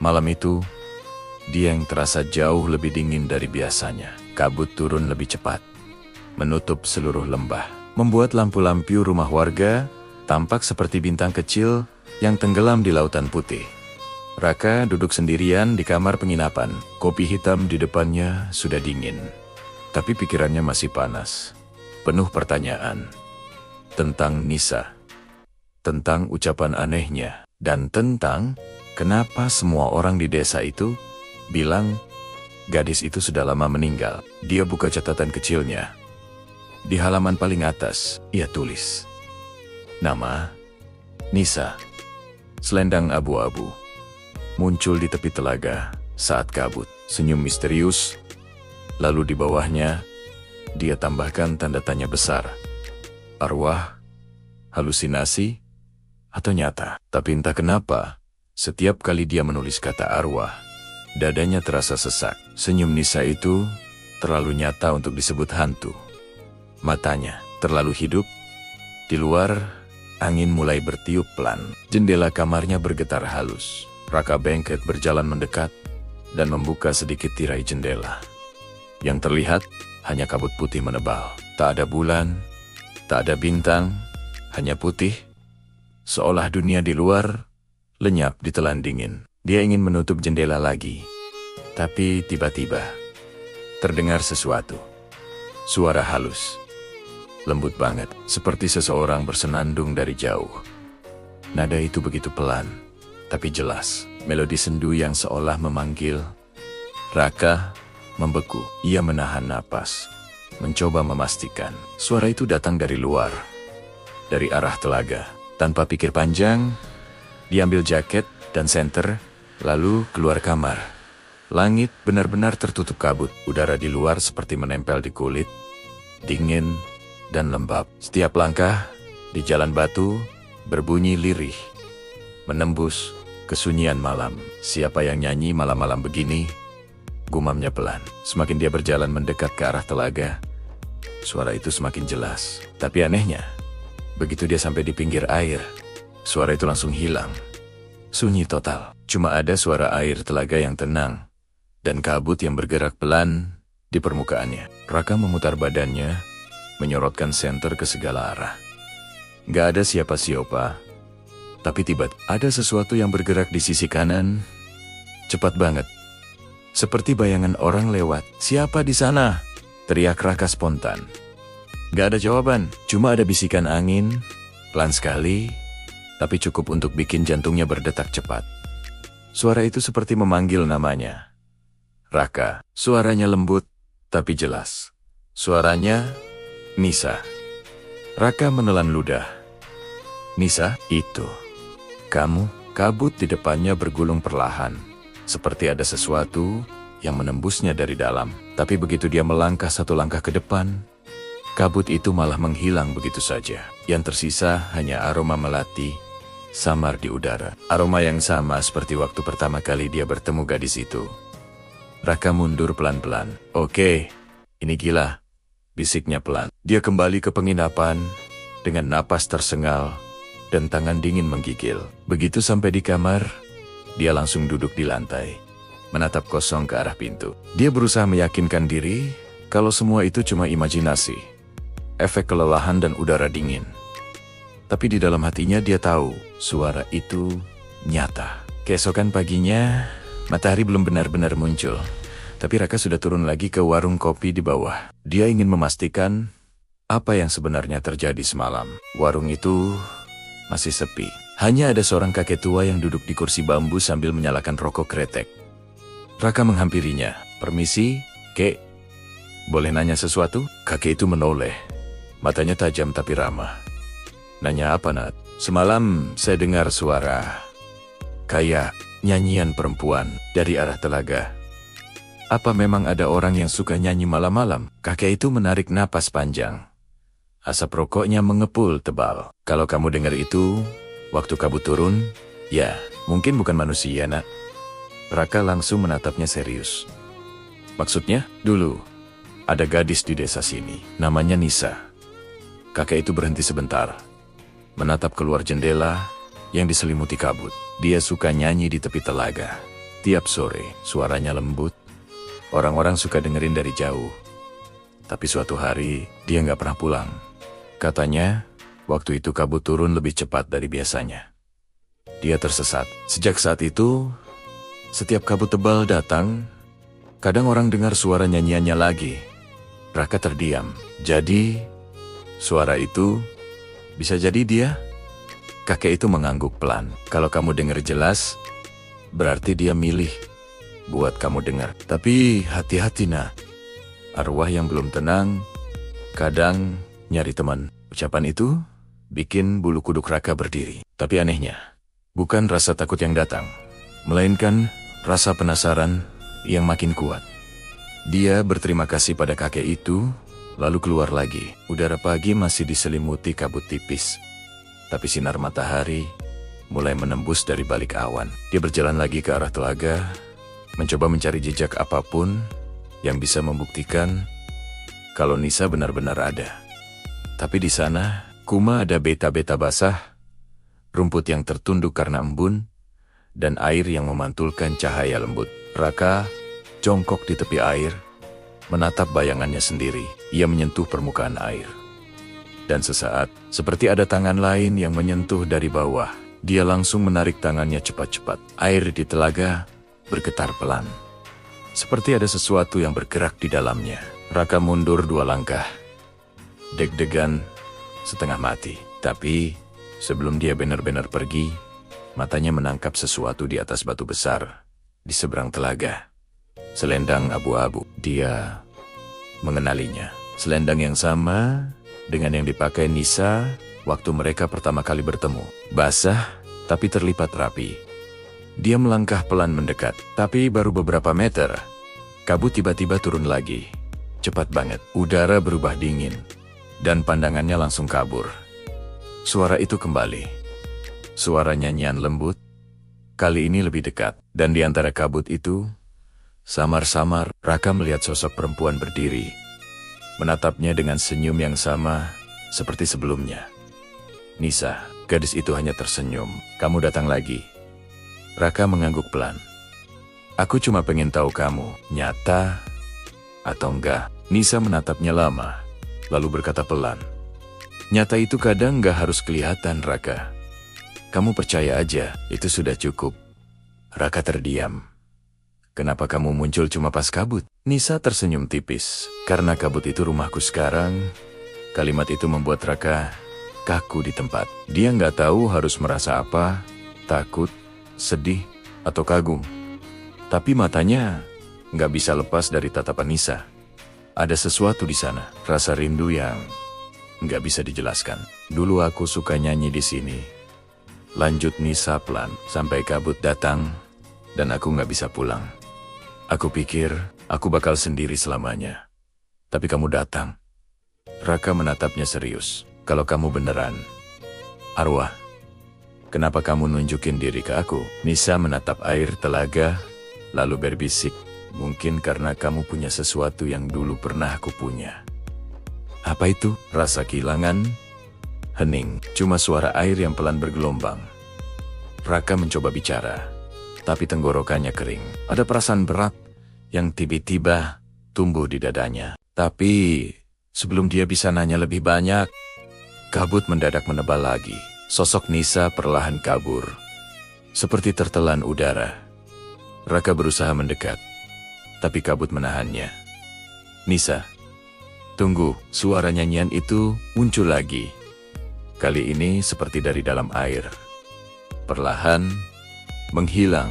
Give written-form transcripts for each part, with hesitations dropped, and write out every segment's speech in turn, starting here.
Malam itu, dia yang terasa jauh lebih dingin dari biasanya. Kabut turun lebih cepat, menutup seluruh lembah, membuat lampu-lampu rumah warga tampak seperti bintang kecil yang tenggelam di lautan putih. Raka duduk sendirian di kamar penginapan. Kopi hitam di depannya sudah dingin, tapi pikirannya masih panas, penuh pertanyaan tentang Nisa, tentang ucapan anehnya, dan tentang kenapa semua orang di desa itu bilang gadis itu sudah lama meninggal. Dia buka catatan kecilnya. Di halaman paling atas, ia tulis nama Nisa. Selendang abu-abu muncul di tepi telaga saat kabut. Senyum misterius. Lalu di bawahnya, dia tambahkan tanda tanya besar. Arwah, halusinasi, atau nyata? Tapi entah kenapa, setiap kali dia menulis kata arwah, dadanya terasa sesak. Senyum Nisa itu terlalu nyata untuk disebut hantu. Matanya terlalu hidup. Di luar, angin mulai bertiup pelan. Jendela kamarnya bergetar halus. Raka bengket berjalan mendekat dan membuka sedikit tirai jendela. Yang terlihat hanya kabut putih menebal. Tak ada bulan, tak ada bintang, hanya putih. Seolah dunia di luar lenyap ditelan dingin. Dia ingin menutup jendela lagi. Tapi tiba-tiba terdengar sesuatu. Suara halus, lembut banget, seperti seseorang bersenandung dari jauh. Nada itu begitu pelan, tapi jelas. Melodi sendu yang seolah memanggil. Raka membeku. Ia menahan napas, mencoba memastikan. Suara itu datang dari luar, dari arah telaga. Tanpa pikir panjang, dia ambil jaket dan senter, lalu keluar kamar. Langit benar-benar tertutup kabut. Udara di luar seperti menempel di kulit, dingin dan lembab. Setiap langkah di jalan batu berbunyi lirih, menembus kesunyian malam. Siapa yang nyanyi malam-malam begini? Gumamnya pelan. Semakin dia berjalan mendekat ke arah telaga, suara itu semakin jelas. Tapi anehnya, begitu dia sampai di pinggir air, suara itu langsung hilang. Sunyi total. Cuma ada suara air telaga yang tenang dan kabut yang bergerak pelan di permukaannya. Raka memutar badannya, menyorotkan senter ke segala arah. Gak ada siapa-siapa. Tapi tiba-tiba ada sesuatu yang bergerak di sisi kanan. Cepat banget. Seperti bayangan orang lewat. Siapa di sana? Teriak Raka spontan. Gak ada jawaban. Cuma ada bisikan angin. Pelan sekali. Tapi cukup untuk bikin jantungnya berdetak cepat. Suara itu seperti memanggil namanya. Raka. Suaranya lembut, tapi jelas. Suaranya Nisa. Raka menelan ludah. Nisa, itu. Kamu. Kabut di depannya bergulung perlahan. Seperti ada sesuatu yang menembusnya dari dalam. Tapi begitu dia melangkah satu langkah ke depan, kabut itu malah menghilang begitu saja. Yang tersisa hanya aroma melati samar di udara. Aroma yang sama seperti waktu pertama kali dia bertemu gadis itu. Raka mundur pelan-pelan. Oke, ini gila, bisiknya pelan. Dia kembali ke penginapan dengan napas tersengal dan tangan dingin menggigil. Begitu sampai di kamar, dia langsung duduk di lantai, menatap kosong ke arah pintu. Dia berusaha meyakinkan diri kalau semua itu cuma imajinasi, efek kelelahan dan udara dingin. Tapi di dalam hatinya dia tahu suara itu nyata. Keesokan paginya, matahari belum benar-benar muncul. Tapi Raka sudah turun lagi ke warung kopi di bawah. Dia ingin memastikan apa yang sebenarnya terjadi semalam. Warung itu masih sepi. Hanya ada seorang kakek tua yang duduk di kursi bambu sambil menyalakan rokok kretek. Raka menghampirinya. Permisi, Kek. Boleh nanya sesuatu? Kakek itu menoleh. Matanya tajam tapi ramah. Nanya apa, Nat? Semalam saya dengar suara kayak nyanyian perempuan dari arah telaga. Apa memang ada orang yang suka nyanyi malam-malam? Kakek itu menarik napas panjang. Asap rokoknya mengepul tebal. Kalau kamu dengar itu, waktu kabut turun, ya, mungkin bukan manusia, Nak. Raka langsung menatapnya serius. Maksudnya, dulu, ada gadis di desa sini, namanya Nisa. Kakek itu berhenti sebentar, menatap keluar jendela yang diselimuti kabut. Dia suka nyanyi di tepi telaga. Tiap sore, suaranya lembut. Orang-orang suka dengerin dari jauh. Tapi suatu hari, dia nggak pernah pulang. Katanya, waktu itu kabut turun lebih cepat dari biasanya. Dia tersesat. Sejak saat itu, setiap kabut tebal datang, kadang orang dengar suara nyanyiannya lagi. Raka terdiam. Jadi, suara itu bisa jadi dia? Kakek itu mengangguk pelan. Kalau kamu dengar jelas, berarti dia milih buat kamu dengar. Tapi hati-hati nak. Arwah yang belum tenang, kadang nyari teman. Ucapan itu bikin bulu kuduk Raka berdiri. Tapi anehnya, bukan rasa takut yang datang, melainkan rasa penasaran yang makin kuat. Dia berterima kasih pada kakek itu, lalu keluar lagi. Udara pagi masih diselimuti kabut tipis. Tapi sinar matahari mulai menembus dari balik awan. Dia berjalan lagi ke arah telaga, mencoba mencari jejak apapun yang bisa membuktikan kalau Nisa benar-benar ada. Tapi di sana, cuma ada beta-beta basah, rumput yang tertunduk karena embun, dan air yang memantulkan cahaya lembut. Raka jongkok di tepi air, menatap bayangannya sendiri. Ia menyentuh permukaan air. Dan sesaat, seperti ada tangan lain yang menyentuh dari bawah. Dia langsung menarik tangannya cepat-cepat. Air di telaga bergetar pelan. Seperti ada sesuatu yang bergerak di dalamnya. Raka mundur 2 langkah. Deg-degan, setengah mati. Tapi, sebelum dia benar-benar pergi, matanya menangkap sesuatu di atas batu besar, di seberang telaga. Selendang abu-abu. Dia mengenalinya. Selendang yang sama dengan yang dipakai Nisa waktu mereka pertama kali bertemu. Basah, tapi terlipat rapi. Dia melangkah pelan mendekat, tapi baru beberapa meter, kabut tiba-tiba turun lagi. Cepat banget, udara berubah dingin, dan pandangannya langsung kabur. Suara itu kembali. Suara nyanyian lembut, kali ini lebih dekat, dan di antara kabut itu, samar-samar Raka melihat sosok perempuan berdiri, menatapnya dengan senyum yang sama seperti sebelumnya. Nisa, gadis itu hanya tersenyum. Kamu datang lagi. Raka mengangguk pelan. Aku cuma pengen tahu kamu, nyata atau enggak. Nisa menatapnya lama, lalu berkata pelan. Nyata itu kadang enggak harus kelihatan, Raka. Kamu percaya aja, itu sudah cukup. Raka terdiam. Kenapa kamu muncul cuma pas kabut? Nisa tersenyum tipis. Karena kabut itu rumahku sekarang. Kalimat itu membuat Raka kaku di tempat. Dia nggak tahu harus merasa apa, takut, sedih, atau kagum. Tapi matanya nggak bisa lepas dari tatapan Nisa. Ada sesuatu di sana, rasa rindu yang nggak bisa dijelaskan. Dulu aku suka nyanyi di sini. Lanjut Nisa pelan, sampai kabut datang, dan aku nggak bisa pulang. Aku pikir aku bakal sendiri selamanya. Tapi kamu datang. Raka menatapnya serius. Kalau kamu beneran arwah, kenapa kamu nunjukin diri ke aku? Nisa menatap air telaga, lalu berbisik. Mungkin karena kamu punya sesuatu yang dulu pernah aku punya. Apa itu? Rasa kehilangan? Hening, cuma suara air yang pelan bergelombang. Raka mencoba bicara, tapi tenggorokannya kering. Ada perasaan berat yang tiba-tiba tumbuh di dadanya. Tapi sebelum dia bisa nanya lebih banyak, kabut mendadak menebal lagi. Sosok Nisa perlahan kabur, seperti tertelan udara. Raka berusaha mendekat, tapi kabut menahannya. Nisa, tunggu. Suara nyanyian itu muncul lagi. Kali ini seperti dari dalam air. Perlahan menghilang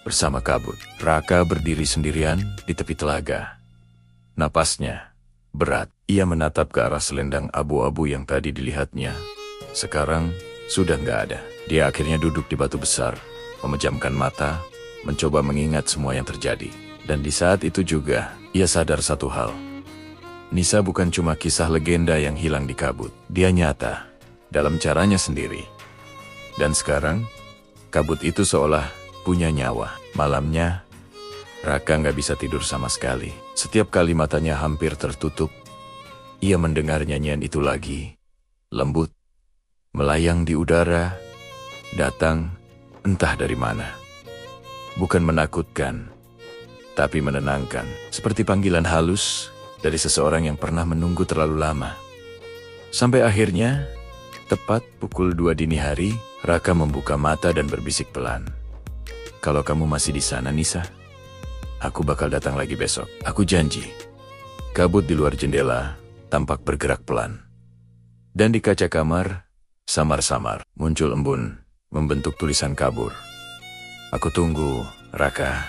bersama kabut. Raka berdiri sendirian di tepi telaga. Napasnya berat. Ia menatap ke arah selendang abu-abu yang tadi dilihatnya. Sekarang sudah nggak ada. Dia akhirnya duduk di batu besar, memejamkan mata, mencoba mengingat semua yang terjadi. Dan di saat itu juga, ia sadar satu hal. Nisa bukan cuma kisah legenda yang hilang di kabut. Dia nyata, dalam caranya sendiri. Dan sekarang, kabut itu seolah punya nyawa. Malamnya, Raka nggak bisa tidur sama sekali. Setiap kali matanya hampir tertutup, ia mendengar nyanyian itu lagi. Lembut, melayang di udara, datang entah dari mana. Bukan menakutkan, tapi menenangkan. Seperti panggilan halus dari seseorang yang pernah menunggu terlalu lama. Sampai akhirnya, tepat pukul 2 dini hari, Raka membuka mata dan berbisik pelan. "Kalau kamu masih di sana, Nisa, aku bakal datang lagi besok. Aku janji." Kabut di luar jendela tampak bergerak pelan. Dan di kaca kamar, samar-samar muncul embun membentuk tulisan kabur. "Aku tunggu, Raka."